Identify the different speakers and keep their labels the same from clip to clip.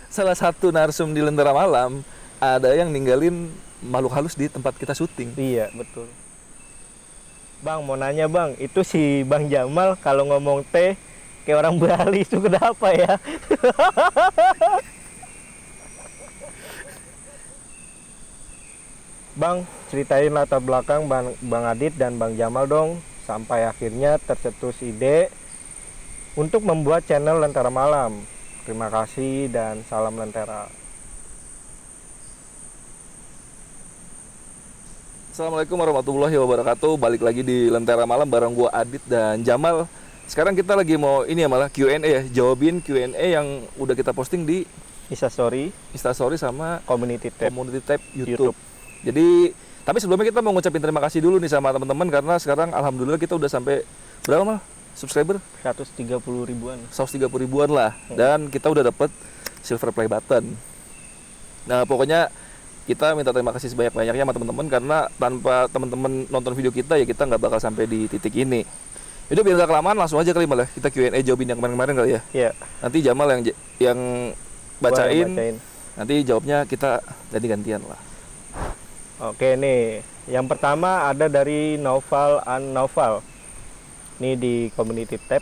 Speaker 1: salah satu narsum di Lentera Malam ada yang ninggalin makhluk halus di tempat kita syuting.
Speaker 2: Iya, betul. Bang, mau nanya bang, itu si Bang Jamal kalau ngomong teh kayak orang Bali itu kenapa ya? Bang, ceritain latar belakang Bang Adit dan Bang Jamal dong, sampai akhirnya tercetus ide untuk membuat channel Lentera Malam. Terima kasih dan salam Lentera.
Speaker 1: Assalamualaikum warahmatullahi wabarakatuh. Balik lagi di Lentera Malam bareng gua Adit dan Jamal. Sekarang kita lagi mau ini ya, malah Q&A ya, jawabin Q&A yang udah kita posting di Instastory sama
Speaker 2: Community tab
Speaker 1: YouTube. Jadi, tapi sebelumnya kita mau ngucapin terima kasih dulu nih sama teman-teman karena sekarang alhamdulillah kita udah sampai berapa mal subscriber?
Speaker 2: 130 ribuan.
Speaker 1: 130 ribuan lah. Dan kita udah dapet silver play button. Nah, pokoknya kita minta terima kasih sebanyak-banyaknya sama teman-teman karena tanpa teman-teman nonton video kita ya kita nggak bakal sampai di titik ini. Udah biar nggak kelamaan langsung aja kali malah kita Q&A jawabin yang kemarin-kemarin kali ya.
Speaker 2: Iya.
Speaker 1: Nanti Jamal yang bacain.
Speaker 2: bacain.
Speaker 1: Nanti jawabnya kita jadi gantian lah.
Speaker 2: Oke nih, yang pertama ada dari Noval Noval. Ini di community tab.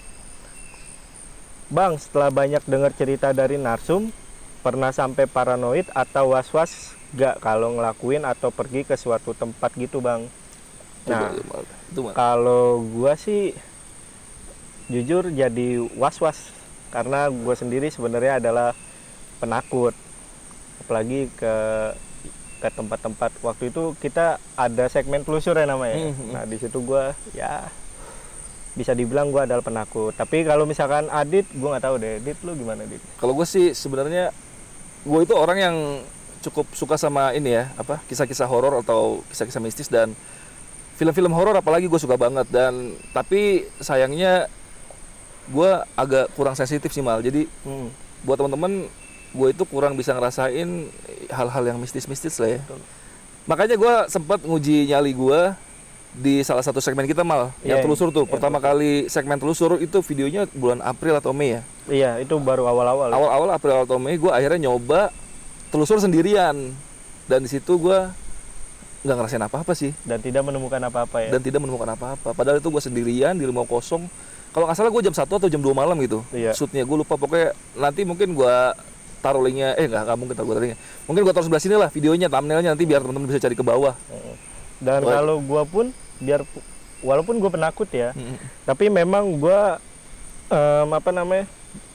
Speaker 2: Bang, setelah banyak dengar cerita dari narsum, pernah sampai paranoid atau was-was gak kalau ngelakuin atau pergi ke suatu tempat gitu bang? Nah, kalau gua sih jujur jadi was-was karena gua sendiri sebenarnya adalah penakut, apalagi ke tempat-tempat. Waktu itu kita ada segmen telusur ya namanya. Nah di situ gua ya bisa dibilang gua adalah penakut. Tapi kalau misalkan Adit, gua nggak tahu deh. Adit lu gimana Adit?
Speaker 1: Kalau gue sih sebenarnya gue itu orang yang cukup suka sama ini ya, apa kisah-kisah horor atau kisah-kisah mistis dan film-film horor apalagi gue suka banget. Dan tapi sayangnya gue agak kurang sensitif sih mal. Jadi buat teman-teman gue itu kurang bisa ngerasain hal-hal yang mistis-mistis lah ya. Makanya gue sempat nguji nyali gue di salah satu segmen kita mal yang telusur tuh. Pertama kali segmen telusur itu videonya bulan April atau Mei ya.
Speaker 2: Iya, itu baru awal-awal.
Speaker 1: Awal-awal April atau Mei gue akhirnya nyoba telusur sendirian. Dan di situ gue nggak ngerasain apa-apa sih.
Speaker 2: Dan tidak menemukan apa-apa ya.
Speaker 1: Dan tidak menemukan apa-apa. Padahal itu gue sendirian di rumah kosong. Kalau nggak salah gue jam 1 atau jam 2 malam gitu.
Speaker 2: Iya.
Speaker 1: Shootnya gue lupa, pokoknya nanti mungkin gue taruh linknya. Nggak mungkin taruh linknya. Mungkin gue taruh sebelah sini lah videonya, thumbnailnya nanti biar teman-teman bisa cari ke bawah.
Speaker 2: Dan kalau gue pun walaupun gue penakut ya, tapi memang gue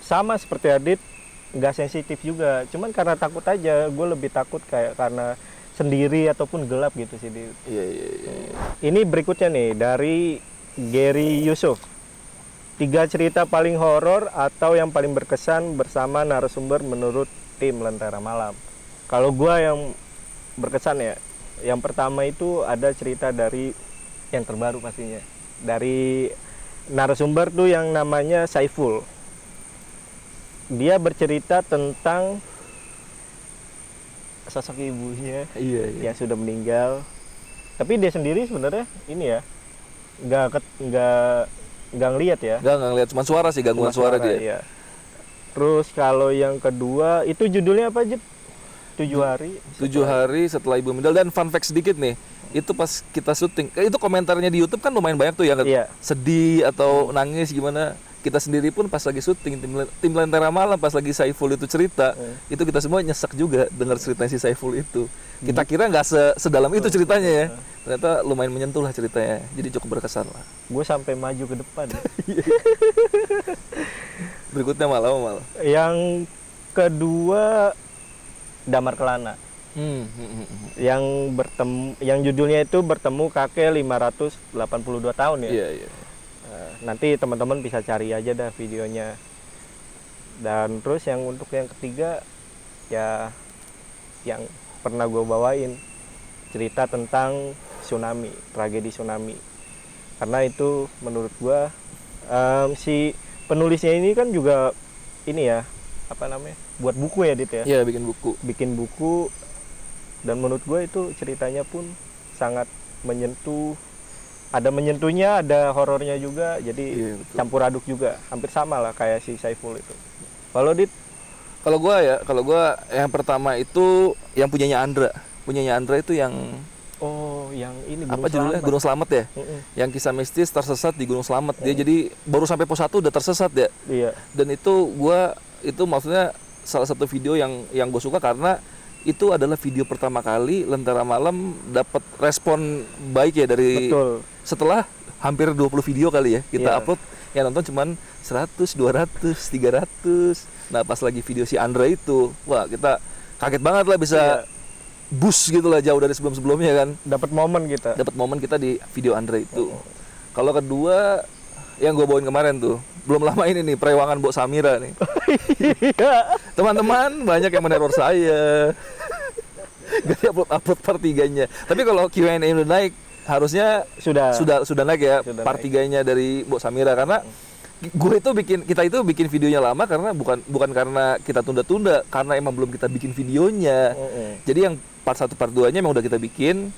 Speaker 2: sama seperti Adit, nggak sensitif juga. Cuman karena takut aja, gue lebih takut kayak karena sendiri ataupun gelap gitu sih.
Speaker 1: Iya.
Speaker 2: Ini berikutnya nih dari Gary Yusuf. 3 cerita paling horor atau yang paling berkesan bersama narasumber menurut tim Lentera Malam. Kalau gue yang berkesan ya, yang pertama itu ada cerita dari yang terbaru pastinya dari narasumber tuh yang namanya Saiful. Dia bercerita tentang sosok ibunya yang sudah meninggal. Tapi dia sendiri sebenarnya ini ya nggak ngelihat ya.
Speaker 1: Nggak ngelihat, cuma suara sih, gangguan suara dia.
Speaker 2: Iya. Terus kalau yang kedua itu judulnya apa Jep? 7 hari.
Speaker 1: 7 hari setelah ibu meninggal. Dan fun fact sedikit nih, itu pas kita syuting, itu komentarnya di YouTube kan lumayan banyak tuh yang sedih atau nangis gimana. Kita sendiri pun pas lagi syuting tim Lentera Malam pas lagi Saiful itu cerita, itu kita semua nyesek juga dengar ceritanya si Saiful itu. Kita kira nggak sedalam itu ceritanya ya. Ternyata lumayan menyentuh lah ceritanya. Jadi cukup berkesan lah.
Speaker 2: Gue sampai maju ke depan.
Speaker 1: Berikutnya malah.
Speaker 2: Yang kedua Damar Kelana. Yang judulnya itu bertemu kakek 582 tahun ya.
Speaker 1: Iya.
Speaker 2: Nanti teman-teman bisa cari aja dah videonya. Dan terus yang untuk yang ketiga ya yang pernah gue bawain, cerita tentang tsunami, tragedi tsunami. Karena itu menurut gue si penulisnya ini kan juga ini ya buat buku ya Dit ya.
Speaker 1: Iya, bikin buku.
Speaker 2: Dan menurut gue itu ceritanya pun sangat menyentuh. Ada menyentuhnya, ada horornya juga. Jadi campur aduk juga. Hampir sama lah kayak si Saiful itu. Kalau Dit?
Speaker 1: Kalau gua yang pertama itu yang punyanya Andra. Punyanya Andra itu yang
Speaker 2: Oh, yang ini
Speaker 1: apa judulnya? Gunung Slamet ya? Yang kisah mistis tersesat di Gunung Slamet. Dia jadi baru sampai pos 1 udah tersesat ya.
Speaker 2: Iya.
Speaker 1: Dan itu maksudnya salah satu video yang gue suka karena itu adalah video pertama kali Lentera Malam dapat respon baik ya dari
Speaker 2: Betul.
Speaker 1: setelah hampir 20 video kali ya kita
Speaker 2: Iya.
Speaker 1: upload, yang nonton cuman 100, 200, 300. Nah, pas lagi video si Andra itu, wah kita kaget banget lah bisa
Speaker 2: Iya.
Speaker 1: boost gitu lah jauh dari sebelum-sebelumnya kan.
Speaker 2: Dapat momen kita.
Speaker 1: Dapat momen kita di video Andra itu. Kalau kedua yang gue bawain kemarin tuh, belum lama ini nih, Perewangan Mbok Samira nih.
Speaker 2: Iya.
Speaker 1: Teman-teman banyak yang meneror saya. Gak upload part 3-nya. Tapi kalau Q&A udah naik, harusnya sudah naik ya
Speaker 2: Sudah
Speaker 1: part
Speaker 2: naik.
Speaker 1: 3-nya dari Mbok Samira, karena kita itu bikin videonya lama karena bukan karena kita tunda-tunda, karena emang belum kita bikin videonya. Jadi yang part 1 part 2-nya emang udah kita bikin.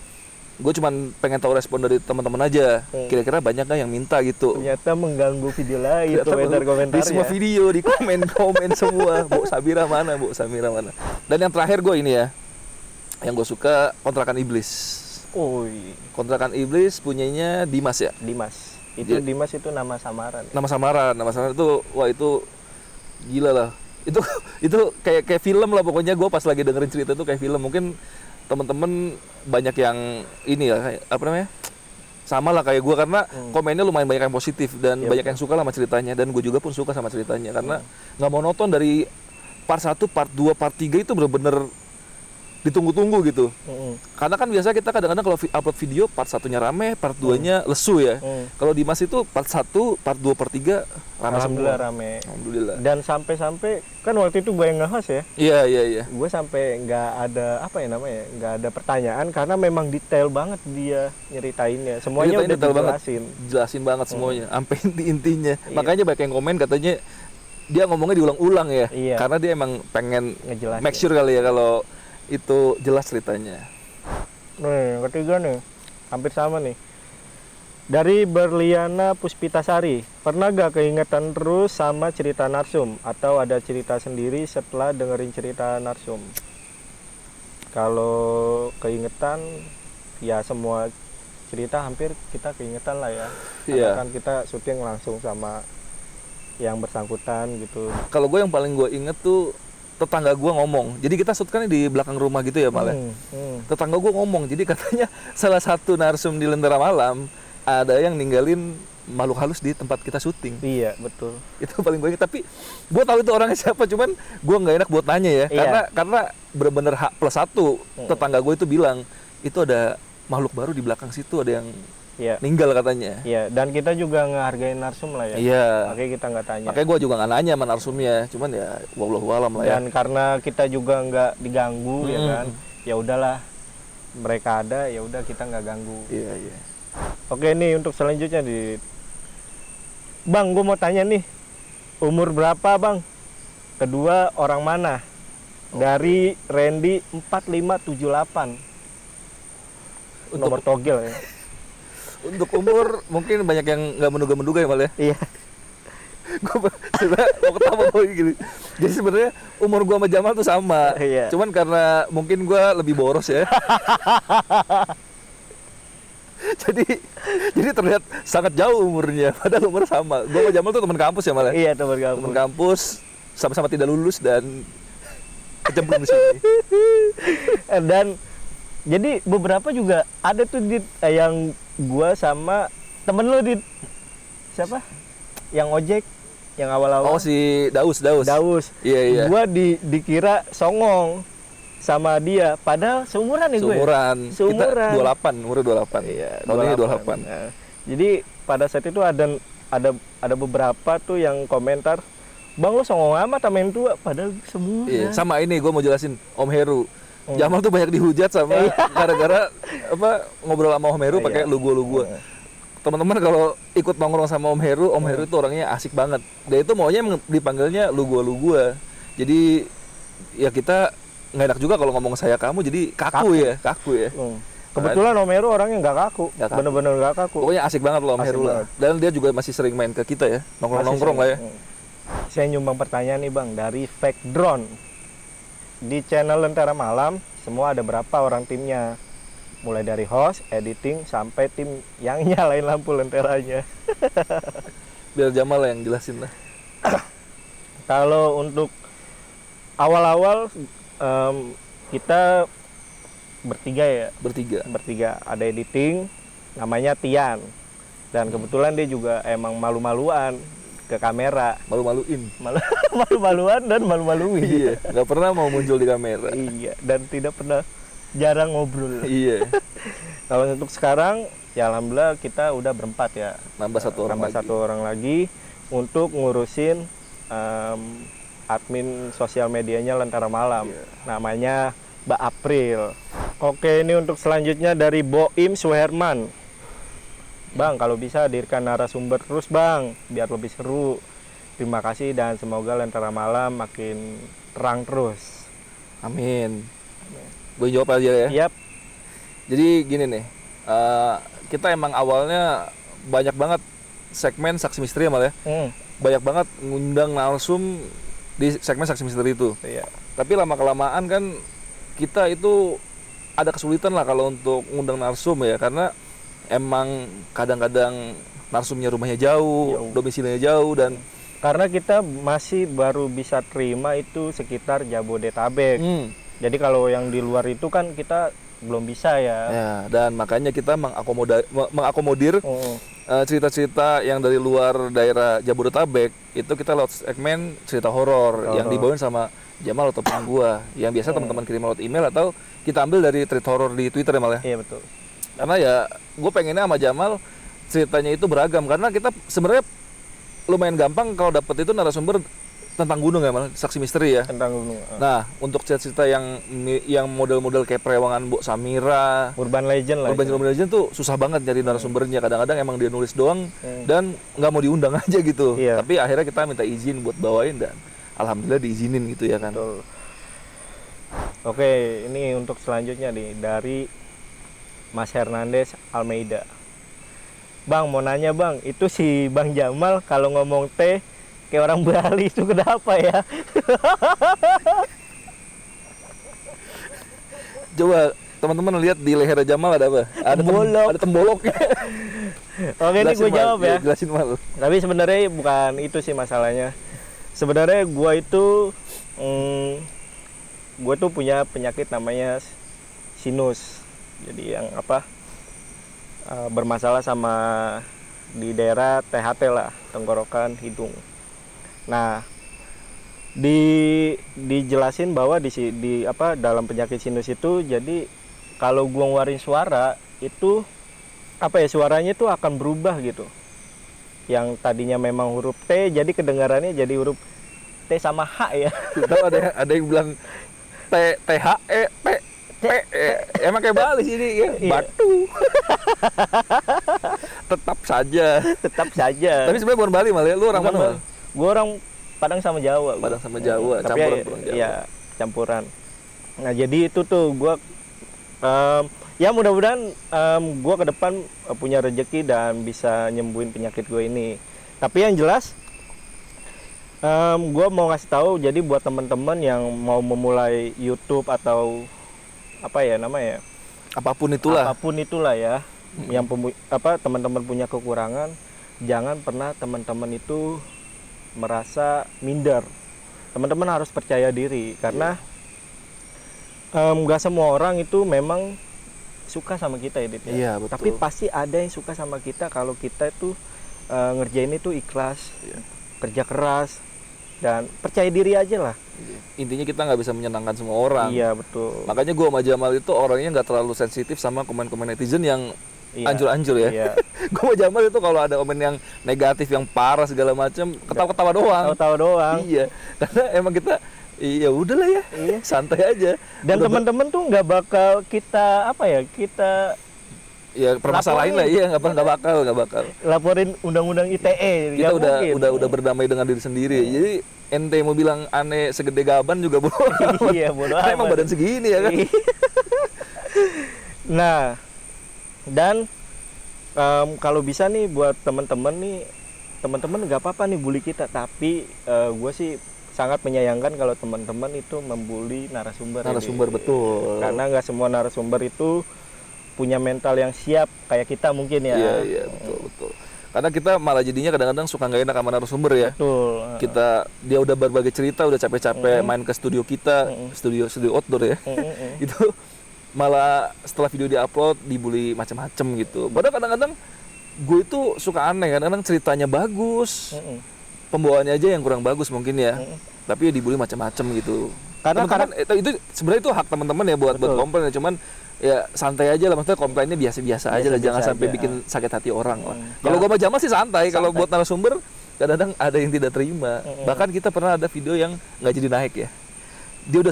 Speaker 1: Gue cuman pengen tahu respon dari teman-teman aja. Kira-kira banyak nggak yang minta gitu.
Speaker 2: Ternyata mengganggu video lain,
Speaker 1: Ternyata
Speaker 2: komentar-komentar
Speaker 1: di semua video, di komen semua. Mbok Samira mana? Dan yang terakhir gue ini ya, yang gue suka Kontrakan Iblis.
Speaker 2: Oh, iya.
Speaker 1: Kontrakan Iblis punyanya Dimas ya.
Speaker 2: Dimas. Itu Dimas itu nama samaran.
Speaker 1: Nama samaran itu, wah itu gila lah. Itu kayak film lah pokoknya. Gue pas lagi dengerin cerita itu kayak film. Mungkin temen-temen banyak yang ini ya, kayak, apa namanya, sama lah kayak gue, karena komennya lumayan banyak yang positif dan banyak yang suka lah sama ceritanya, dan gue juga pun suka sama ceritanya karena nggak monoton. Dari part 1, part 2, part 3 itu bener-bener ditunggu-tunggu gitu. Karena kan biasa kita kadang-kadang kalau upload video part 1-nya rame, part 2-nya lesu ya. Kalau Dimas itu part 1, part 2, part 3 rame
Speaker 2: Alhamdulillah
Speaker 1: semua.
Speaker 2: rame.
Speaker 1: Alhamdulillah.
Speaker 2: Dan sampai-sampai kan waktu itu gue yang nge-host ya.
Speaker 1: Iya.
Speaker 2: Gue sampai nggak ada nggak ada pertanyaan karena memang detail banget dia nyeritainnya. Semuanya
Speaker 1: Ceritanya
Speaker 2: udah
Speaker 1: detail banget.
Speaker 2: dijelasin.
Speaker 1: Jelasin banget semuanya, sampai intinya. Makanya banyak yang komen katanya dia ngomongnya diulang-ulang ya.
Speaker 2: Iya.
Speaker 1: Karena dia emang pengen
Speaker 2: Ngejelasin.
Speaker 1: make sure kali ya kalau itu jelas ceritanya.
Speaker 2: Nih, yang ketiga nih, hampir sama nih. Dari Berliana Puspitasari, pernah gak keingetan terus sama cerita narsum? Atau ada cerita sendiri setelah dengerin cerita narsum? Kalau keingetan, ya semua cerita hampir kita keingetan lah ya. Karena
Speaker 1: Iya.
Speaker 2: kan kita syuting langsung sama yang bersangkutan gitu.
Speaker 1: Kalau gue yang paling gue inget tuh tetangga gue ngomong. Jadi kita shoot kan di belakang rumah gitu ya malah. Tetangga gue ngomong. Jadi katanya salah satu narsum di Lentera Malam ada yang ninggalin makhluk halus di tempat kita syuting.
Speaker 2: Iya, betul.
Speaker 1: Itu paling gue inget. Tapi gue tahu itu orangnya siapa. Cuman gue nggak enak buat nanya ya.
Speaker 2: Iya.
Speaker 1: Karena bener-bener H+1 tetangga gue itu bilang itu ada makhluk baru di belakang situ, ada yang
Speaker 2: Iya.
Speaker 1: ninggal katanya.
Speaker 2: Iya, dan kita juga ngehargain narsum lah ya.
Speaker 1: Iya.
Speaker 2: Makanya kita nggak tanya.
Speaker 1: Makanya gue juga nggak nanya sama narsumnya. Cuman ya wallahu alam lah ya.
Speaker 2: Dan karena kita juga nggak diganggu ya kan, ya udahlah, mereka ada ya udah kita nggak ganggu.
Speaker 1: Iya.
Speaker 2: Oke nih untuk selanjutnya Bang, gue mau tanya nih, umur berapa Bang? Kedua orang mana? Dari Randy 4578. Nomor togel ya.
Speaker 1: Untuk umur mungkin banyak yang nggak menduga-menduga ya Mal ya.
Speaker 2: Iya.
Speaker 1: Gue sebenarnya mau ketawa gue gini. Jadi sebenarnya umur gue sama Jamal tuh sama.
Speaker 2: Iya.
Speaker 1: Cuman karena mungkin gue lebih boros ya. jadi terlihat sangat jauh umurnya. Padahal umur sama. Gue sama Jamal tuh teman kampus ya Mal ya.
Speaker 2: Iya, teman kamu.
Speaker 1: Teman kampus, sama-sama tidak lulus dan kecemplung di sini.
Speaker 2: Dan jadi beberapa juga ada tuh yang gua sama temen lo siapa? Yang ojek, yang awal-awal.
Speaker 1: Oh si Daus. Iya.
Speaker 2: Gua dikira songong sama dia, padahal seumuran ya gue.
Speaker 1: Seumuran. Kita 28, umur 28.
Speaker 2: Iya,
Speaker 1: Tahun ini 28.
Speaker 2: Nah, jadi pada saat itu ada beberapa tuh yang komentar, "Bang lo songong amat sama yang tua," padahal semua.
Speaker 1: Iya, sama ini gue mau jelasin Om Heru. Jamal tuh banyak dihujat sama gara-gara ngobrol sama Om Heru pakai lu gua. Teman-teman kalau ikut nongkrong sama Om Heru itu orangnya asik banget. Dia itu maunya dipanggilnya lu gua. Jadi ya kita nggak enak juga kalau ngomong saya kamu, jadi kaku ya.
Speaker 2: Kebetulan Om Heru orangnya nggak kaku. Bener-bener nggak kaku.
Speaker 1: Pokoknya asik banget loh Om
Speaker 2: Asik
Speaker 1: Heru lah. Dan dia juga masih sering main ke kita ya, nongkrong lah ya.
Speaker 2: Saya nyumbang pertanyaan nih Bang, dari Fake Drone. Di channel Lentera Malam, semua ada berapa orang timnya? Mulai dari host, editing, sampai tim yang nyalain lampu lenteranya.
Speaker 1: Biar Jamal yang jelasin lah.
Speaker 2: Kalau untuk awal-awal kita bertiga ya. Bertiga. Ada editing, namanya Tian. Dan kebetulan dia juga emang malu-maluan ke kamera.
Speaker 1: Malu-maluin.
Speaker 2: Malu-maluan dan malu-maluin.
Speaker 1: Iya, nggak pernah mau muncul di kamera.
Speaker 2: Iya, dan tidak pernah, jarang ngobrol.
Speaker 1: Iya.
Speaker 2: Kalau untuk sekarang, ya alhamdulillah kita udah berempat ya.
Speaker 1: Nambah satu orang
Speaker 2: lagi untuk ngurusin admin sosial medianya Lentera Malam.
Speaker 1: Iya.
Speaker 2: Namanya Mbak April. Oke, ini untuk selanjutnya dari Boim Suherman. Bang, kalau bisa hadirkan narasumber terus Bang, biar lebih seru. Terima kasih dan semoga Lentera Malam makin terang terus.
Speaker 1: Amin. Gue jawab aja ya.
Speaker 2: Yap.
Speaker 1: Jadi gini nih, kita emang awalnya banyak banget segmen saksi misteri ya Mal ya. Banyak banget ngundang narsum di segmen saksi misteri itu.
Speaker 2: Iya.
Speaker 1: Tapi lama-kelamaan kan kita itu ada kesulitan lah kalau untuk ngundang narsum ya, karena emang kadang-kadang narsumnya rumahnya jauh, domisilinya jauh, dan
Speaker 2: karena kita masih baru bisa terima itu sekitar Jabodetabek. Jadi kalau yang di luar itu kan kita belum bisa ya.
Speaker 1: Ya, dan makanya kita mengakomodir cerita-cerita yang dari luar daerah Jabodetabek itu kita lewat segmen cerita horor yang dibawain sama Jamal ataupun gua, yang biasa teman-teman kirim lewat email atau kita ambil dari tweet horor di Twitter ya Mal ya.
Speaker 2: Iya betul.
Speaker 1: Karena ya gue pengennya sama Jamal ceritanya itu beragam, karena kita sebenarnya lumayan gampang kalau dapet itu narasumber tentang gunung ya Mal, saksi misteri ya.
Speaker 2: Tentang gunung.
Speaker 1: Nah, untuk cerita yang model-model kayak Perewangan Mbok Samira,
Speaker 2: Urban Legend lah.
Speaker 1: Urban Legend tuh susah banget nyari narasumbernya. Kadang-kadang emang dia nulis doang dan nggak mau diundang aja gitu.
Speaker 2: Iya.
Speaker 1: Tapi akhirnya kita minta izin buat bawain dan alhamdulillah diizinin gitu ya kan.
Speaker 2: Betul. Oke, ini untuk selanjutnya nih dari Mas Hernandez Almeida. Bang, mau nanya Bang, itu si Bang Jamal kalau ngomong teh kayak orang Bali itu kenapa ya?
Speaker 1: Coba teman-teman lihat di leher Jamal ada apa? Ada
Speaker 2: Tembolok.
Speaker 1: Ada temboloknya.
Speaker 2: Oke, ini gue jawab ya.
Speaker 1: Jelasin Mal.
Speaker 2: Tapi sebenarnya bukan itu sih masalahnya. Sebenarnya gue itu gue tuh punya penyakit namanya sinus. Jadi yang bermasalah sama di daerah THT lah, tenggorokan, hidung. Nah, dijelasin bahwa dalam penyakit sinus itu, jadi kalau gua ngeluarin suara itu suaranya itu akan berubah gitu. Yang tadinya memang huruf T jadi kedengarannya jadi huruf T sama H ya.
Speaker 1: Tahu ada yang bilang T H E P P emang kayak Bali sih ini ya. Batu. Tetap saja. Tapi sebenarnya bukan Bali Mal ya. Lu orang mana?
Speaker 2: Gue orang Padang sama Jawa.
Speaker 1: Padang sama Jawa,
Speaker 2: tapi
Speaker 1: campuran pulang Jawa.
Speaker 2: Iya, campuran. Nah, jadi itu tuh gue ya mudah-mudahan gue ke depan punya rezeki dan bisa nyembuhin penyakit gue ini. Tapi yang jelas gue mau ngasih tahu, jadi buat teman-teman yang mau memulai YouTube atau apapun itulah ya, yang teman-teman punya kekurangan, jangan pernah teman-teman itu merasa minder. Teman-teman harus percaya diri, karena nggak semua orang itu memang suka sama kita ya.
Speaker 1: Iya, betul.
Speaker 2: Tapi pasti ada yang suka sama kita kalau kita itu ngerjain itu ikhlas, kerja keras, dan percaya diri aja lah.
Speaker 1: Intinya kita nggak bisa menyenangkan semua orang.
Speaker 2: Iya, betul.
Speaker 1: Makanya gue sama Jamal itu orangnya nggak terlalu sensitif sama komen-komen netizen yang anjur-anjur ya.
Speaker 2: Iya.
Speaker 1: Gue sama Jamal itu kalau ada komen yang negatif, yang parah segala macam, ketawa-ketawa doang.
Speaker 2: Tahu-tahu doang.
Speaker 1: Iya. Karena emang kita udahlah ya. Iya. Santai aja.
Speaker 2: Dan teman-teman tuh nggak bakal kita
Speaker 1: ya permasalahin lah, iya nggak bakal
Speaker 2: laporin undang-undang ITE.
Speaker 1: Kita udah berdamai dengan diri sendiri. Jadi ente mau bilang aneh segede gaban juga bodoh.
Speaker 2: Iya, bodoh amat.
Speaker 1: Emang badan segini ya kan.
Speaker 2: Nah, dan kalau bisa nih buat teman-teman nih teman-teman nggak apa-apa nih bully kita, tapi gue sih sangat menyayangkan kalau teman-teman itu membuli narasumber.
Speaker 1: Narasumber, betul.
Speaker 2: Karena nggak semua narasumber itu punya mental yang siap kayak kita mungkin ya.
Speaker 1: Iya, betul. Karena kita malah jadinya kadang-kadang suka nggak enak sama narasumber ya.
Speaker 2: Betul.
Speaker 1: Dia udah berbagai cerita, udah capek-capek main ke studio kita, studio outdoor ya. Itu malah setelah video diupload dibully macam-macam gitu. Padahal kadang-kadang gue itu suka aneh, kadang-kadang ceritanya bagus, pembawaannya aja yang kurang bagus mungkin ya. Tapi ya dibully macam-macam gitu.
Speaker 2: Karena
Speaker 1: itu sebenarnya itu hak teman-teman ya buat komplain ya, cuman ya santai aja lah, maksudnya komplainnya biasa-biasa aja lah, jangan sampai bikin sakit hati orang lah. Kalau gue sama Jamal sih santai. Kalau buat narasumber kadang-kadang ada yang tidak terima. Bahkan kita pernah ada video yang nggak jadi naik ya. Dia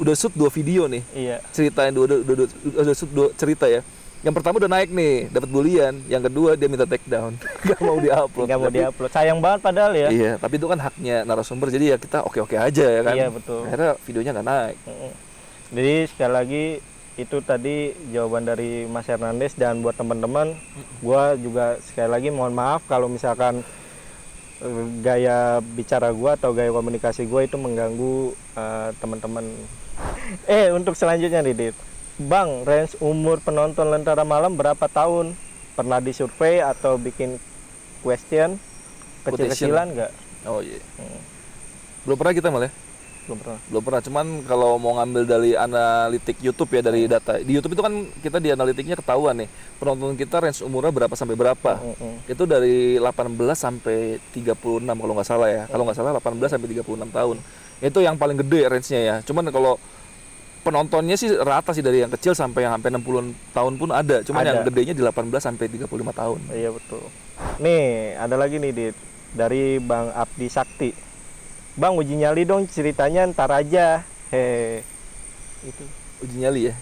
Speaker 1: udah shoot 2 video nih.
Speaker 2: Iya.
Speaker 1: Ceritain udah shoot 2 cerita ya. Yang pertama udah naik nih, dapat bulian. Yang kedua dia minta take down, nggak mau diupload.
Speaker 2: Nggak mau diupload. Sayang banget padahal ya.
Speaker 1: Iya, tapi itu kan haknya narasumber. Jadi ya kita oke-oke aja ya kan.
Speaker 2: Iya, betul.
Speaker 1: Akhirnya videonya nggak naik.
Speaker 2: Jadi sekali lagi itu tadi jawaban dari Mas Hernandez, dan buat teman-teman, gua juga sekali lagi mohon maaf kalau misalkan gaya bicara gua atau gaya komunikasi gua itu mengganggu teman-teman. Untuk selanjutnya nih, Dit. Bang, range umur penonton Lentera Malam berapa tahun? Pernah disurvei atau bikin question kecil-kecilan nggak?
Speaker 1: Oh iya. Belum pernah kita malah.
Speaker 2: Belum pernah.
Speaker 1: Cuman kalau mau ngambil dari analitik YouTube ya, dari data di YouTube itu kan kita di analitiknya ketahuan nih penonton kita range umurnya berapa sampai berapa. Itu dari 18 sampai 36 kalau nggak salah ya. Kalau nggak salah 18 sampai 36 tahun. Itu yang paling gede range-nya ya. Cuman kalau penontonnya sih rata sih, dari yang kecil sampai yang sampai 60 tahun pun ada. Cuman yang gedenya di 18 sampai 35 tahun.
Speaker 2: Iya, betul. Nih, ada lagi nih, Dit, dari Bang Abdi Sakti. Bang, uji nyali dong ceritanya, ntar aja. Itu
Speaker 1: Uji nyali ya.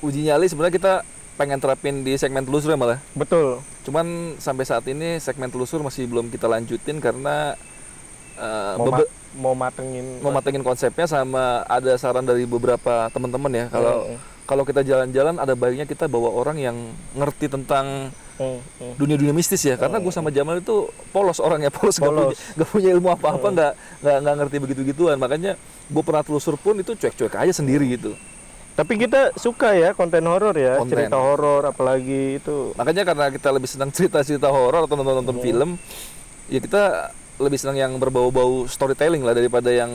Speaker 2: Uji nyali
Speaker 1: Sebenarnya kita pengen terapin di segmen telusur ya malah.
Speaker 2: Betul.
Speaker 1: Cuman sampai saat ini segmen telusur masih belum kita lanjutin karena
Speaker 2: mau matengin
Speaker 1: konsepnya, sama ada saran dari beberapa teman-teman ya, kalau kita jalan-jalan ada baiknya kita bawa orang yang ngerti tentang dunia-dunia mistis ya, karena gue sama Jamal itu polos orangnya, nggak punya ilmu apa-apa, nggak ngerti begitu-gituan. Makanya gue pernah telusur pun itu cuek-cuek aja sendiri gitu.
Speaker 2: Tapi kita suka ya konten horor ya, cerita horor apalagi itu.
Speaker 1: Makanya karena kita lebih senang cerita-cerita horor atau nonton film, ya kita lebih senang yang berbau-bau storytelling lah daripada yang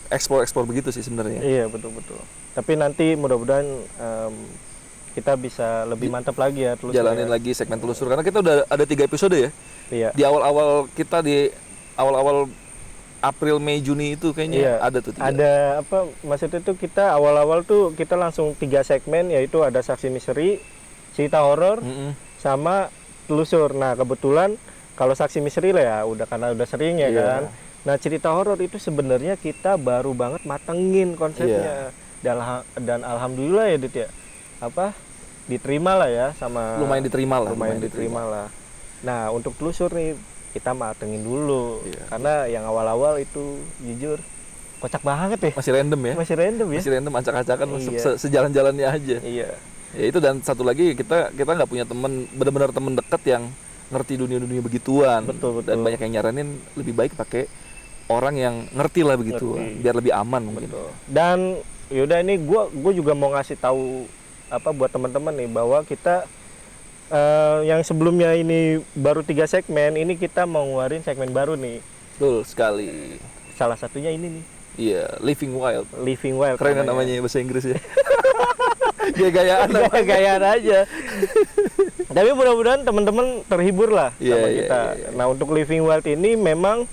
Speaker 1: explore begitu sih sebenarnya.
Speaker 2: Iya, betul. Tapi nanti mudah-mudahan kita bisa lebih mantap lagi ya
Speaker 1: jalanin lagi segmen telusur, karena kita udah ada 3 episode ya.
Speaker 2: Iya.
Speaker 1: Di awal-awal April, Mei, Juni itu kayaknya ada tuh 3.
Speaker 2: Ada apa maksudnya tuh, kita awal-awal tuh kita langsung 3 segmen, yaitu ada saksi misteri, cerita horor, sama telusur. Nah, kebetulan kalau saksi misteri lah ya karena udah sering ya kan. Nah, cerita horor itu sebenarnya kita baru banget matengin konsepnya. Dan alhamdulillah ya, Dit ya. Diterima lah ya sama
Speaker 1: lumayan diterima
Speaker 2: lah. Nah, untuk telusur nih kita matengin dulu. Karena yang awal-awal itu jujur kocak banget ya.
Speaker 1: Masih random ya.
Speaker 2: Masih random
Speaker 1: acak-acakan sejalan-jalannya aja.
Speaker 2: Iya.
Speaker 1: Ya itu, dan satu lagi kita nggak punya teman, benar-benar teman dekat yang ngerti dunia begituan.
Speaker 2: Betul.
Speaker 1: Dan banyak yang nyaranin lebih baik pakai orang yang ngerti lah begitu, biar lebih aman mungkin.
Speaker 2: Dan yaudah, ini gue juga mau ngasih tahu buat teman-teman nih, bahwa kita yang sebelumnya ini baru 3 segmen, ini kita mau ngeluarin segmen baru nih.
Speaker 1: Betul sekali.
Speaker 2: Salah satunya ini nih.
Speaker 1: Iya, Living Wild.
Speaker 2: Keren
Speaker 1: namanya bahasa Inggris ya.
Speaker 2: Gayaan aja. Tapi mudah-mudahan teman-teman terhibur lah sama kita. Nah, untuk Living Wild ini memang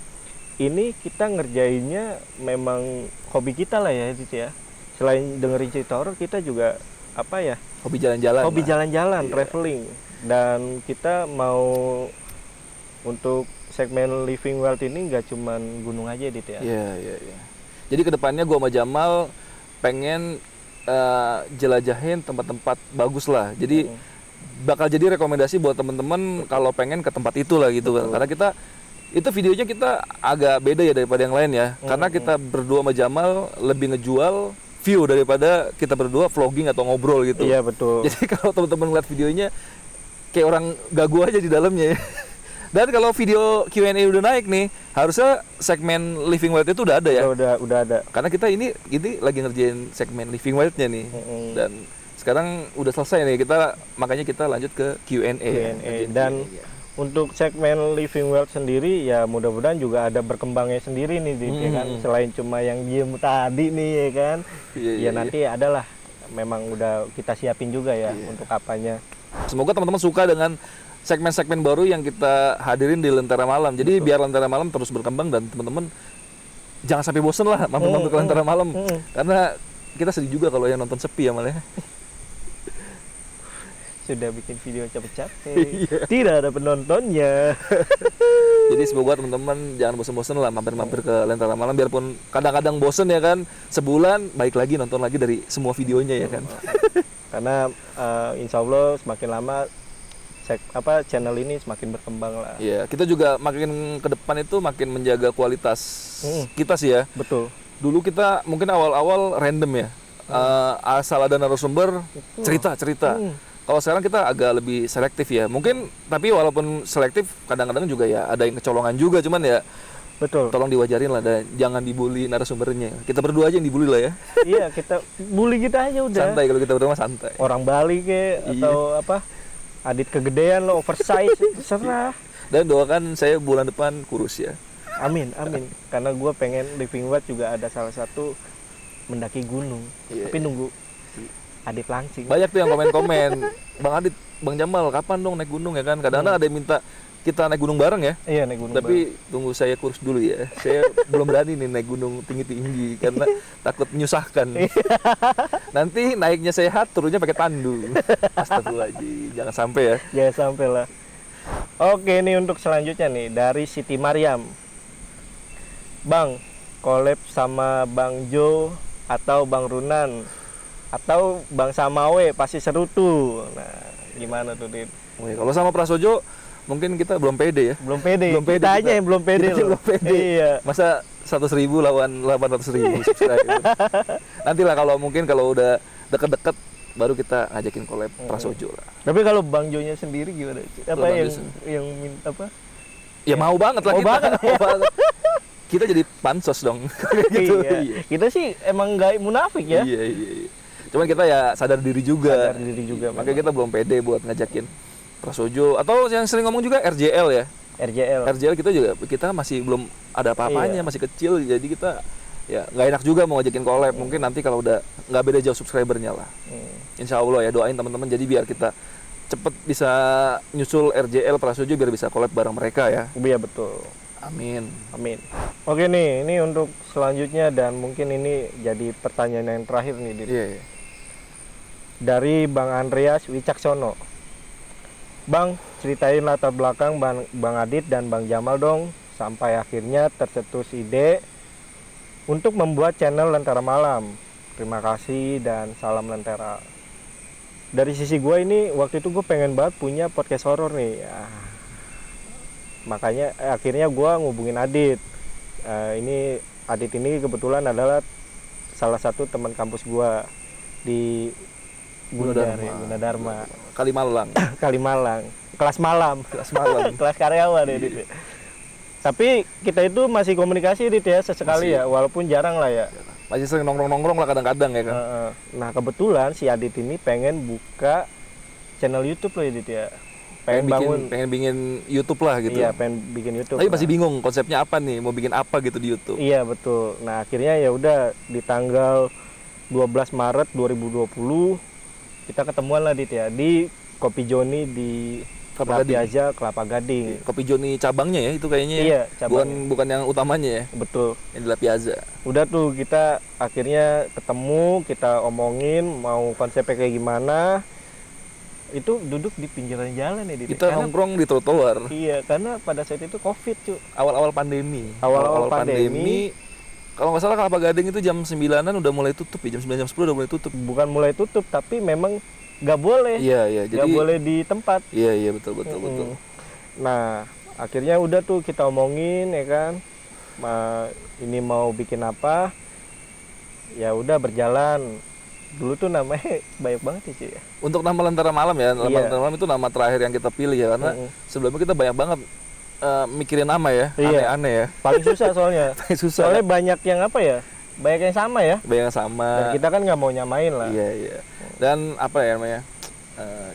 Speaker 2: kita ngerjainnya memang hobi kita lah ya, Dit ya. Selain dengerin cerita horor, kita juga
Speaker 1: hobi jalan-jalan,
Speaker 2: traveling. Dan kita mau untuk segmen Living Wild ini nggak cuman gunung aja, Dit ya.
Speaker 1: Iya. Jadi kedepannya gua sama Jamal pengen jelajahin tempat-tempat bagus lah. Jadi bakal jadi rekomendasi buat teman-teman kalau pengen ke tempat itu lah gitu. Karena itu videonya kita agak beda ya daripada yang lain ya. Karena kita berdua sama Jamal lebih ngejual view daripada kita berdua vlogging atau ngobrol gitu.
Speaker 2: Iya, betul.
Speaker 1: Jadi kalau teman-teman ngeliat videonya, kayak orang gagu aja di dalamnya ya. Dan kalau video Q&A udah naik nih, harusnya segmen Living Wild itu udah ada ya.
Speaker 2: Udah ada.
Speaker 1: Karena kita ini lagi ngerjain segmen Living Wild-nya nih. Dan sekarang udah selesai nih, makanya kita lanjut ke Q&A.
Speaker 2: Q&A. Dan untuk segmen Living Wild sendiri ya mudah-mudahan juga ada berkembangnya sendiri nih ya kan, selain cuma yang diem tadi nih ya kan. Ya nanti adalah memang udah kita siapin juga ya untuk apanya.
Speaker 1: Semoga teman-teman suka dengan segmen-segmen baru yang kita hadirin di Lentera Malam. Jadi biar Lentera Malam terus berkembang dan teman-teman jangan sampai bosen lah mampir-mampir ke Lentera Malam. Karena kita sedih juga kalau yang nonton sepi ya malah.
Speaker 2: Sudah bikin video capek-capek, tidak ada penontonnya.
Speaker 1: Jadi semoga teman-teman jangan bosen-bosen lah mampir-mampir ke Lentera Malam, biarpun kadang-kadang bosen ya kan, sebulan baik lagi nonton lagi dari semua videonya ya kan.
Speaker 2: Karena insya Allah semakin lama channel ini semakin berkembang lah.
Speaker 1: Iya, kita juga makin ke depan itu makin menjaga kualitas kita sih ya.
Speaker 2: Betul.
Speaker 1: Dulu kita mungkin awal-awal random ya, asal ada narasumber cerita-cerita. Kalau sekarang kita agak lebih selektif ya. Mungkin tapi walaupun selektif kadang-kadang juga ya ada yang kecolongan juga, cuman ya
Speaker 2: betul.
Speaker 1: Tolong diwajarin lah dan jangan dibully narasumbernya. Kita berdua aja yang dibully lah ya.
Speaker 2: Iya, kita bully kita aja udah.
Speaker 1: Santai kalau kita berdua mah santai.
Speaker 2: Orang Bali atau apa? Adit kegedean lo, oversize, serah.
Speaker 1: Dan doakan saya bulan depan kurus ya.
Speaker 2: Amin. Karena gue pengen Living Wild juga ada salah satu mendaki gunung. Tapi nunggu Adit launching.
Speaker 1: Banyak tuh yang komen-komen, Bang Adit, Bang Jamal, kapan dong naik gunung ya kan? Kadang-kadang ada yang minta kita naik gunung bareng ya.
Speaker 2: Iya, naik gunung.
Speaker 1: Tapi tunggu saya kurus dulu ya. Saya belum berani nih naik gunung tinggi-tinggi karena takut menyusahkan. Nanti naiknya sehat, turunnya pakai tandu. Astagfirullahaladzim, jangan sampai ya.
Speaker 2: Jangan sampai lah. Oke, nih untuk selanjutnya nih dari Siti Mariam. Bang, collab sama Bang Jo atau Bang Runan atau Bang Samawe pasti seru tuh. Nah, gimana tuh, Dit?
Speaker 1: Kalau sama Prasojo mungkin kita belum pede ya.
Speaker 2: Belum pede. Kita aja yang belum pede.
Speaker 1: Belum pede.
Speaker 2: Iya.
Speaker 1: Masa 100.000 lawan 800.000 subscriber. Nantilah kalau udah deket-deket baru kita ngajakin collab Prasojo lah.
Speaker 2: Tapi kalau Bang Jo-nya sendiri gimana? Apa yang apa?
Speaker 1: Ya mau banget lah kita. Mau banget. Kita jadi pansos dong. Gitu.
Speaker 2: Iya. Kita sih emang nggak munafik ya.
Speaker 1: Iya. Cuman kita ya sadar diri juga. Makanya kita belum pede buat ngajakin Prasojo atau yang sering ngomong juga RJL ya. RJL kita masih belum ada apa-apanya, masih kecil, jadi kita ya nggak enak juga mau ngajakin collab. Mungkin nanti kalau udah nggak beda jauh subscribernya lah. Insya Allah ya, doain teman-teman jadi biar kita cepet bisa nyusul RJL Prasojo biar bisa collab bareng mereka ya.
Speaker 2: Iya betul.
Speaker 1: Amin.
Speaker 2: Oke nih, ini untuk selanjutnya dan mungkin ini jadi pertanyaan yang terakhir nih, Dit.
Speaker 1: Iya.
Speaker 2: Dari Bang Andreas Wicaksono. Bang, ceritain latar belakang Bang Adit dan Bang Jamal dong sampai akhirnya tercetus ide untuk membuat channel Lentera Malam. Terima kasih dan salam Lentera. Dari sisi gue ini waktu itu gue pengen banget punya podcast horor nih. Makanya akhirnya gue ngubungin Adit. Ini Adit ini kebetulan adalah salah satu teman kampus gue di Gunadarma.
Speaker 1: Kalimalang.
Speaker 2: Kelas malam. Kelas karyawan ya, Dit. Tapi kita itu masih komunikasi, Dit ya, sesekali ya, walaupun jarang lah ya.
Speaker 1: Masih sering nongkrong lah kadang-kadang ya kan.
Speaker 2: Nah kebetulan si Adit ini pengen buka channel YouTube loh ya, Dit ya. Pengen
Speaker 1: bikin YouTube lah gitu.
Speaker 2: Iya, pengen bikin YouTube.
Speaker 1: Tapi masih bingung konsepnya apa nih, mau bikin apa gitu di YouTube.
Speaker 2: Iya betul. Nah akhirnya ya udah di tanggal 12 Maret 2020 kita ketemuan lah, Dit ya, di Kopi Joni di Piazza Kelapa Gading.
Speaker 1: Kopi Joni cabangnya ya itu kayaknya.
Speaker 2: Iya, cabangnya.
Speaker 1: Bukan yang utamanya ya.
Speaker 2: Betul.
Speaker 1: Yang di La Piazza.
Speaker 2: Udah tuh kita akhirnya ketemu, kita omongin mau konsepnya kayak gimana. Itu duduk di pinggiran jalan ya, Dit.
Speaker 1: Kita nongkrong di trotoar.
Speaker 2: Iya, karena pada saat itu Covid, cu.
Speaker 1: Awal-awal pandemi.
Speaker 2: Awal-awal pandemi.
Speaker 1: Kalau nggak salah Kelapa Gading itu jam 9-an udah mulai tutup ya, jam 9 jam 10 udah mulai tutup.
Speaker 2: Bukan mulai tutup, tapi memang nggak boleh.
Speaker 1: Iya, jadi
Speaker 2: nggak boleh di tempat.
Speaker 1: Iya, betul.
Speaker 2: Nah, akhirnya udah tuh kita omongin ya kan. Ini mau bikin apa? Ya udah berjalan Dulu tuh namanya banyak banget ya cuy ya.
Speaker 1: Untuk nama Lentera Malam ya, nama
Speaker 2: Iya.
Speaker 1: Lentera Malam itu nama terakhir yang kita pilih ya, karena sebelumnya kita banyak banget mikirin nama ya,
Speaker 2: Iya.
Speaker 1: aneh-aneh ya.
Speaker 2: Paling susah soalnya.
Speaker 1: Susah.
Speaker 2: Soalnya banyak yang apa ya? Banyak yang sama ya.
Speaker 1: Banyak yang sama.
Speaker 2: Dan kita kan nggak mau nyamain lah.
Speaker 1: Iya, iya. Dan apa ya namanya?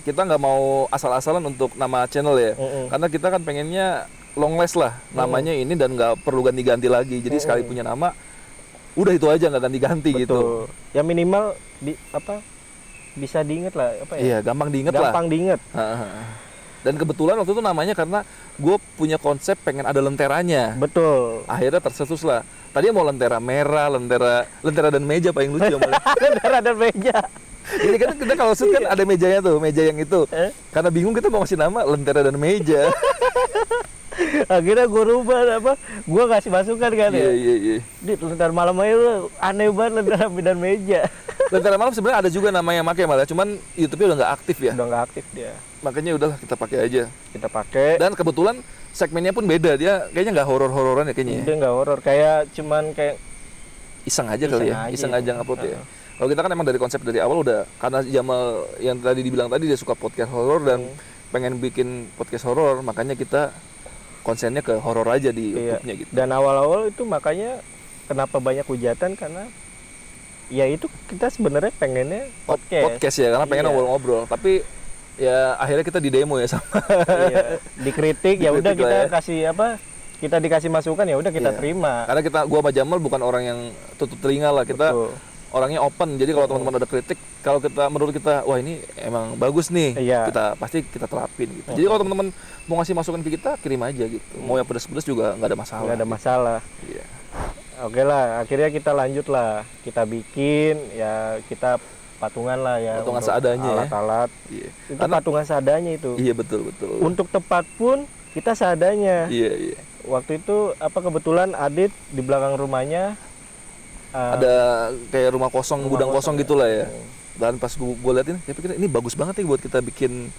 Speaker 1: Kita nggak mau asal-asalan untuk nama channel ya, karena kita kan pengennya long last lah namanya ini dan nggak perlu ganti-ganti lagi. Jadi sekali punya nama, udah itu aja nggak ganti-ganti gitu.
Speaker 2: Ya minimal bisa diinget lah apa ya?
Speaker 1: Iya, gampang diinget lah.
Speaker 2: Gampang diinget.
Speaker 1: Dan kebetulan waktu itu namanya karena gue punya konsep pengen ada lenteranya.
Speaker 2: Betul.
Speaker 1: Akhirnya tercetus lah. Tadi mau lentera merah, lentera dan meja paling lucu malah.
Speaker 2: Lentera dan meja.
Speaker 1: Ini kan kita kalau shoot kan ada mejanya tuh, meja yang itu. Karena bingung kita mau ngasih nama lentera dan meja.
Speaker 2: Akhirnya gue rubah gue kasih masukan kan ya.
Speaker 1: Iya.
Speaker 2: Di Lentera Malam aja lu aneh banget Lentera dan meja.
Speaker 1: Lentera Malam sebenarnya ada juga nama yang pakai malah, cuman YouTube-nya udah nggak aktif ya.
Speaker 2: Udah nggak aktif dia.
Speaker 1: Makanya udahlah kita pakai aja.
Speaker 2: Kita pakai.
Speaker 1: Dan kebetulan segmennya pun beda, dia kayaknya nggak horor-hororan ya kayaknya.
Speaker 2: Dia nggak horor, kayak cuman kayak
Speaker 1: Iseng aja kali ya, iseng aja ngupload ya. Kalau kita kan emang dari konsep dari awal udah, karena Jamal yang tadi dibilang tadi dia suka podcast horor dan pengen bikin podcast horor, makanya kita konsennya ke horor aja di YouTube-nya gitu.
Speaker 2: Dan awal-awal itu makanya kenapa banyak hujatan karena ya itu kita sebenarnya pengennya
Speaker 1: podcast ya, karena pengen ngobrol-ngobrol. Tapi ya akhirnya kita di demo ya sama.
Speaker 2: Iya. Dikritik ya udah kita
Speaker 1: ya.
Speaker 2: kasih kita dikasih masukan ya udah kita terima.
Speaker 1: Karena gua sama Jamal bukan orang yang tutup telinga lah, kita orangnya open. Jadi kalau teman-teman ada kritik, kalau menurut kita wah ini emang bagus nih, kita pasti kita terapin gitu. Jadi kalau teman-teman mau ngasih masukan ke kita, kirim aja gitu. Mau yang pedes-pedes juga nggak ada masalah.
Speaker 2: Nggak ada masalah.
Speaker 1: Iya.
Speaker 2: Oke lah, akhirnya kita lanjut lah, kita bikin ya kita patungan lah ya.
Speaker 1: Patungan seadanya
Speaker 2: alat-alat.
Speaker 1: Iya.
Speaker 2: Itu patungan seadanya itu.
Speaker 1: Iya betul.
Speaker 2: Untuk tepat pun kita seadanya.
Speaker 1: Iya.
Speaker 2: Waktu itu kebetulan Adit di belakang rumahnya
Speaker 1: ada kayak rumah kosong, gudang kosong gitulah ya. Dan pas gue liatin, saya pikir ini bagus banget nih buat kita bikin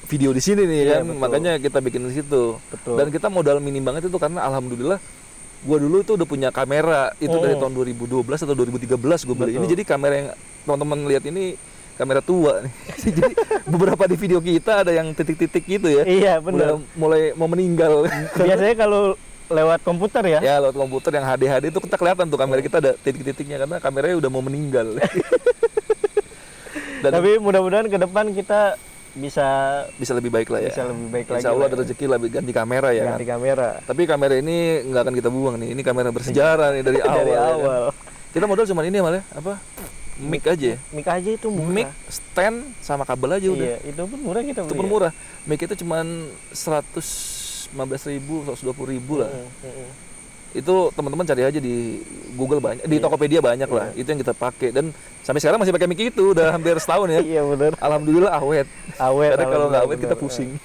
Speaker 1: video di sini nih kan. Betul. Makanya kita bikin di situ.
Speaker 2: Betul.
Speaker 1: Dan kita modal minim banget itu karena alhamdulillah gue dulu itu udah punya kamera itu dari tahun 2012 atau 2013 gue beli. Ini jadi kamera yang teman-teman lihat ini kamera tua nih. Jadi beberapa di video kita ada yang titik-titik gitu ya.
Speaker 2: Iya benar.
Speaker 1: Mulai mau meninggal.
Speaker 2: Biasanya kalau lewat komputer ya?
Speaker 1: Ya lewat komputer yang HD itu kita kelihatan tuh kamera kita ada titik-titiknya karena kameranya udah mau meninggal. Dan
Speaker 2: tapi mudah-mudahan ke depan kita bisa
Speaker 1: lebih baik lah ya.
Speaker 2: Bisa lebih baik lagi.
Speaker 1: Insya Allah ada rezeki lebih ganti kamera ya.
Speaker 2: Ganti kamera.
Speaker 1: Tapi kamera ini nggak akan kita buang nih. Ini kamera bersejarah nih dari awal.
Speaker 2: Dari awal.
Speaker 1: Ya. Kita modal cuma ini malah mic aja.
Speaker 2: Mic aja itu murah.
Speaker 1: Mic, stand sama kabel aja udah.
Speaker 2: Iya, itu pun murah kita beli.
Speaker 1: Itu pun murah. Mic itu cuma 115.000, 120.000 lah. Itu teman-teman cari aja di Google banyak, di Tokopedia banyak lah. Itu yang kita pakai dan sampai sekarang masih pakai mic itu udah hampir setahun ya.
Speaker 2: Iya benar.
Speaker 1: Alhamdulillah awet. Karena kalau nggak awet kita pusing.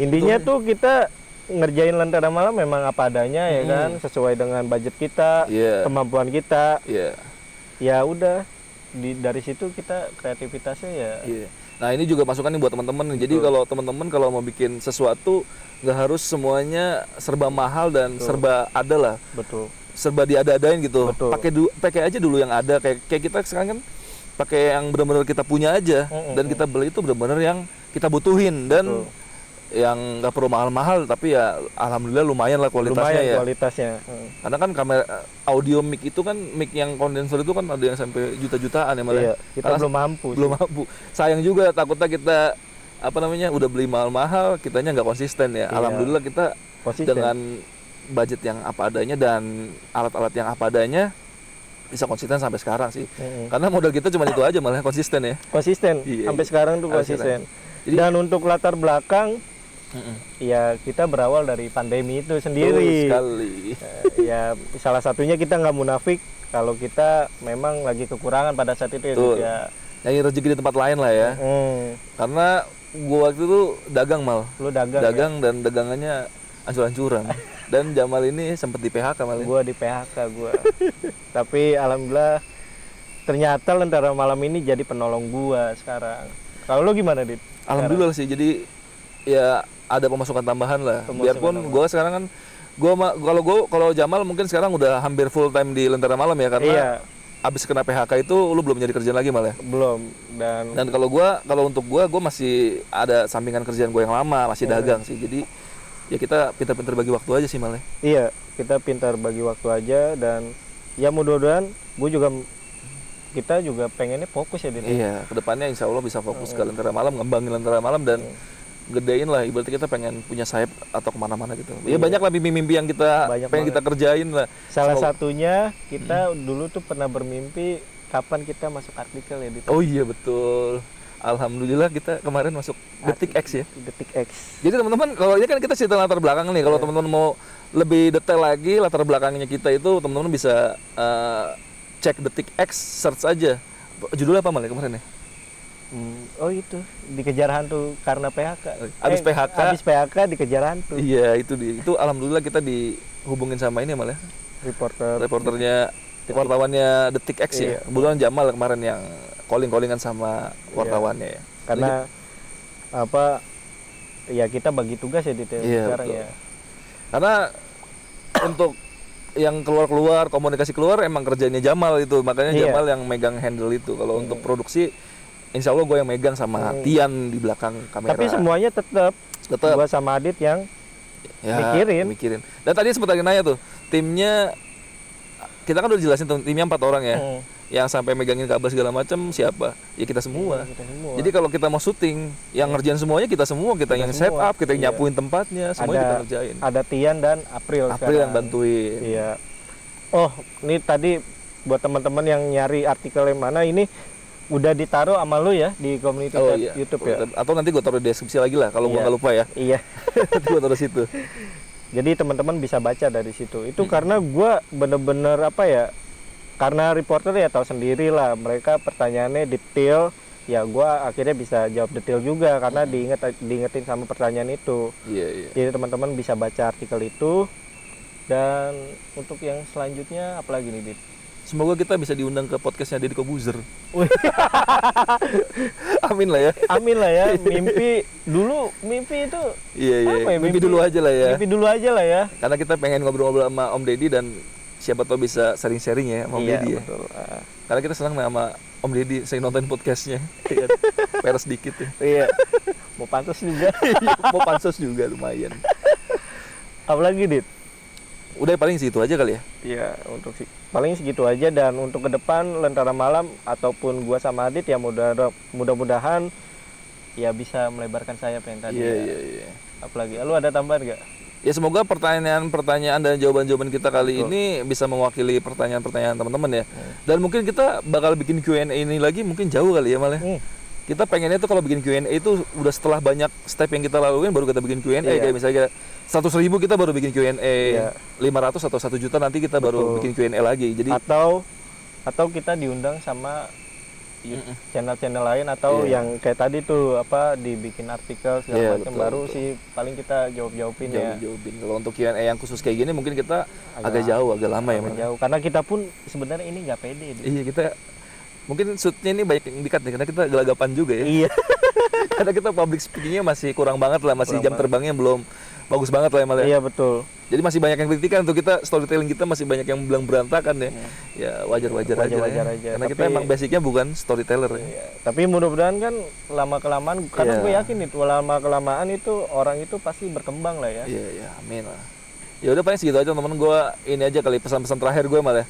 Speaker 2: Intinya tuh kita ngerjain Lentera Malam memang apa adanya ya kan, sesuai dengan budget kita, kemampuan kita. Ya udah dari situ kita kreativitasnya ya.
Speaker 1: Nah ini juga masukan nih buat teman-teman. Jadi kalau teman-teman kalau mau bikin sesuatu nggak harus semuanya serba mahal dan serba ada lah.
Speaker 2: Betul.
Speaker 1: Serba diada-adain gitu.
Speaker 2: Betul.
Speaker 1: Pakai aja dulu yang ada. Kayak kita sekarang kan pakai yang benar-benar kita punya aja dan kita beli itu benar-benar yang kita butuhin dan yang nggak perlu mahal-mahal tapi ya alhamdulillah lumayan lah kualitasnya
Speaker 2: kualitasnya.
Speaker 1: Karena kan kamera audio mic itu kan mic yang kondenser itu kan ada yang sampai juta-jutaan ya malah.
Speaker 2: Kita belum mampu.
Speaker 1: Sayang juga takutnya kita udah beli mahal-mahal kitanya nggak konsisten ya. Alhamdulillah kita dengan budget yang apa adanya dan alat-alat yang apa adanya bisa konsisten sampai sekarang sih. Karena modal kita cuma itu aja malah konsisten ya.
Speaker 2: Sampai sekarang tuh konsisten. Dan untuk latar belakang ya kita berawal dari pandemi itu sendiri.
Speaker 1: Sekali.
Speaker 2: Ya salah satunya kita nggak munafik kalau kita memang lagi kekurangan pada saat itu ya.
Speaker 1: Nyari rezeki di tempat lain lah ya. Karena gua waktu itu dagang mal.
Speaker 2: Lu dagang
Speaker 1: ya? Dan dagangannya ancur-ancuran. Dan Jamal ini sempat di PHK malah.
Speaker 2: Gua di PHK gua. Tapi alhamdulillah ternyata Lentera Malam ini jadi penolong gua sekarang. Kalau lu gimana, Dit?
Speaker 1: Alhamdulillah sih. Jadi ya ada pemasukan tambahan lah. Biarpun gue sekarang kan kalau Jamal mungkin sekarang udah hampir full time di Lentera Malam ya karena abis kena PHK itu lu belum nyari kerjaan lagi malah.
Speaker 2: Belum. Dan
Speaker 1: Kalau untuk gua masih ada sampingan kerjaan gua yang lama, masih dagang sih. Jadi ya kita pintar-pintar bagi waktu aja sih malah.
Speaker 2: iya, kita pintar bagi waktu aja, dan ya mudah-mudahan kita juga pengennya fokus ya Dit.
Speaker 1: Iya, kedepannya insya Allah bisa fokus ke Lentera Malam, ngembangin Lentera Malam dan gedein lah. Ibaratnya kita pengen punya sayap atau kemana-mana gitu. Ya banyak lah mimpi-mimpi yang kita pengen kita kerjain lah.
Speaker 2: Salah satunya kita dulu tuh pernah bermimpi kapan kita masuk artikel ya Dit.
Speaker 1: Oh iya betul. Alhamdulillah kita kemarin masuk Detik X ya.
Speaker 2: Detik X.
Speaker 1: Jadi teman-teman, kalau ini kan kita cerita latar belakang nih. Kalau teman-teman mau lebih detail lagi latar belakangnya kita itu, teman-teman bisa cek Detik X, search aja. Judulnya apa malah kemarin ya?
Speaker 2: Oh itu, dikejar hantu karena PHK.
Speaker 1: Habis
Speaker 2: PHK dikejar hantu.
Speaker 1: Iya itu alhamdulillah kita dihubungin sama ini malah reporternya, wartawannya Detik X ya. Kebetulan Jamal kemarin yang callingan sama wartawannya ya.
Speaker 2: Karena apa? Ya kita bagi tugas ya Dit sekarang
Speaker 1: betul.
Speaker 2: ya.
Speaker 1: Karena untuk yang keluar komunikasi keluar emang kerjanya Jamal itu, makanya Jamal yang megang handle itu. Kalau untuk produksi insya Allah gue yang megang sama Tian di belakang kamera.
Speaker 2: Tapi semuanya tetap gue sama Adit yang mikirin.
Speaker 1: Dan tadi sempat lagi nanya tuh, timnya kita kan udah jelasin tuh, timnya 4 orang ya. Yang sampai megangin kabel segala macam siapa? Ya kita semua. Jadi kalau kita mau syuting, yang ngerjain semuanya kita semua, kita yang set up, kita yang nyapuin tempatnya, semuanya kita ngerjain.
Speaker 2: Ada Tian dan April
Speaker 1: yang bantuin.
Speaker 2: Iya. Oh, ini tadi buat teman-teman yang nyari artikel yang mana, ini udah ditaruh sama lu ya di community YouTube ya.
Speaker 1: Atau nanti gue taruh di deskripsi lagi lah kalau gue nggak lupa ya.
Speaker 2: Iya.
Speaker 1: Nanti gue taruh situ.
Speaker 2: Jadi teman-teman bisa baca dari situ. Itu karena gue bener-bener karena reporter ya tahu sendiri lah, mereka pertanyaannya detail, ya gue akhirnya bisa jawab detail juga karena diingetin sama pertanyaan itu.
Speaker 1: Iya.
Speaker 2: Jadi teman-teman bisa baca artikel itu. Dan untuk yang selanjutnya apalagi nih Dit?
Speaker 1: Semoga kita bisa diundang ke podcastnya Deddy Kobuzer. Amin lah ya.
Speaker 2: Amin lah ya. Mimpi itu.
Speaker 1: Iya. Mimpi dulu aja lah ya.
Speaker 2: Mimpi dulu aja lah ya.
Speaker 1: Karena kita pengen ngobrol-ngobrol sama Om Deddy dan siapa tahu bisa sharing-sharing ya sama Om Deddy ya.
Speaker 2: Betul.
Speaker 1: Karena kita senang sama Om Deddy, saya nonton podcastnya. Peres dikit ya.
Speaker 2: Iya. Mau pansos juga.
Speaker 1: Mau pansos juga lumayan.
Speaker 2: Apalagi Dit?
Speaker 1: Udah paling segitu aja kali ya.
Speaker 2: Iya, paling segitu aja. Dan untuk ke depan Lentera Malam ataupun gua sama Adit ya mudah-mudahan ya bisa melebarkan sayap yang tadi.
Speaker 1: Iya.
Speaker 2: Apalagi lu ada tambahan nggak?
Speaker 1: Ya semoga pertanyaan-pertanyaan dan jawaban-jawaban kita kali ini bisa mewakili pertanyaan-pertanyaan teman-teman ya. Dan mungkin kita bakal bikin Q&A ini lagi mungkin jauh kali ya malah. Kita pengennya tuh kalau bikin Q&A itu udah setelah banyak step yang kita laluin baru kita bikin Q&A. Kayak misalnya 100.000 kita baru bikin Q&A, 500 atau 1 juta nanti kita baru bikin Q&A lagi. Jadi atau kita diundang sama channel-channel lain atau yang kayak tadi tuh dibikin artikel segala macam baru sih paling kita jawabin ya. Kalau untuk Q&A yang khusus kayak gini mungkin kita agak jauh, agak lama ya.
Speaker 2: Jauh karena kita pun sebenarnya ini nggak pede.
Speaker 1: Iya, kita mungkin shootnya ini banyak yang dikat nih karena kita gelagapan juga ya.
Speaker 2: Iya.
Speaker 1: Karena kita public speakingnya masih kurang banget lah, masih jam terbangnya belum bagus banget lah ya.
Speaker 2: Iya betul.
Speaker 1: Jadi masih banyak yang kritikan untuk kita, storytelling kita masih banyak yang bilang berantakan ya. Ya wajar aja. Karena kita emang basicnya bukan storyteller ya.
Speaker 2: Iya. Tapi mudah-mudahan kan lama kelamaan, karena gue yakin itu lama kelamaan itu orang itu pasti berkembang lah ya.
Speaker 1: Iya, amin lah. Ya udah paling segitu aja teman-teman, gue ini aja kali pesan-pesan terakhir gue malah.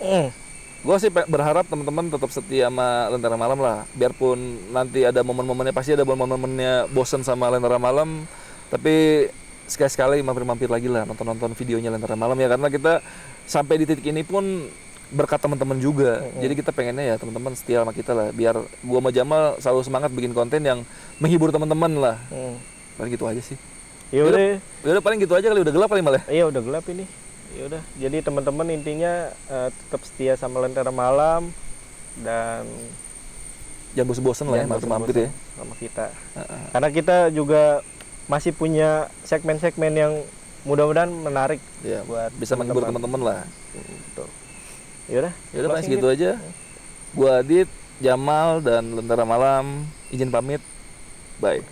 Speaker 1: Gue sih berharap teman-teman tetap setia sama Lentera Malam lah. Biarpun nanti ada momen-momennya, pasti ada momen-momennya bosan sama Lentera Malam, tapi sekali-sekali mampir-mampir lagi lah nonton videonya Lentera Malam ya, karena kita sampai di titik ini pun berkat teman-teman juga. Jadi kita pengennya ya teman-teman setia sama kita lah, biar gua sama Jamal selalu semangat bikin konten yang menghibur teman-teman lah. Paling gitu aja sih. Ya udah paling gitu aja kali, udah gelap paling malah.
Speaker 2: Iya udah gelap ini. Ya udah, jadi teman-teman intinya tetap setia sama Lentera Malam dan
Speaker 1: jangan bosan-bosan lah ya mampir-mampir ya
Speaker 2: sama kita. Karena kita juga masih punya segmen-segmen yang mudah-mudahan menarik
Speaker 1: ya, buat bisa menghibur teman-teman lah.
Speaker 2: Betul. Ya udah
Speaker 1: paling segitu aja. Gua Adit, Jamal dan Lentera Malam izin pamit. Bye.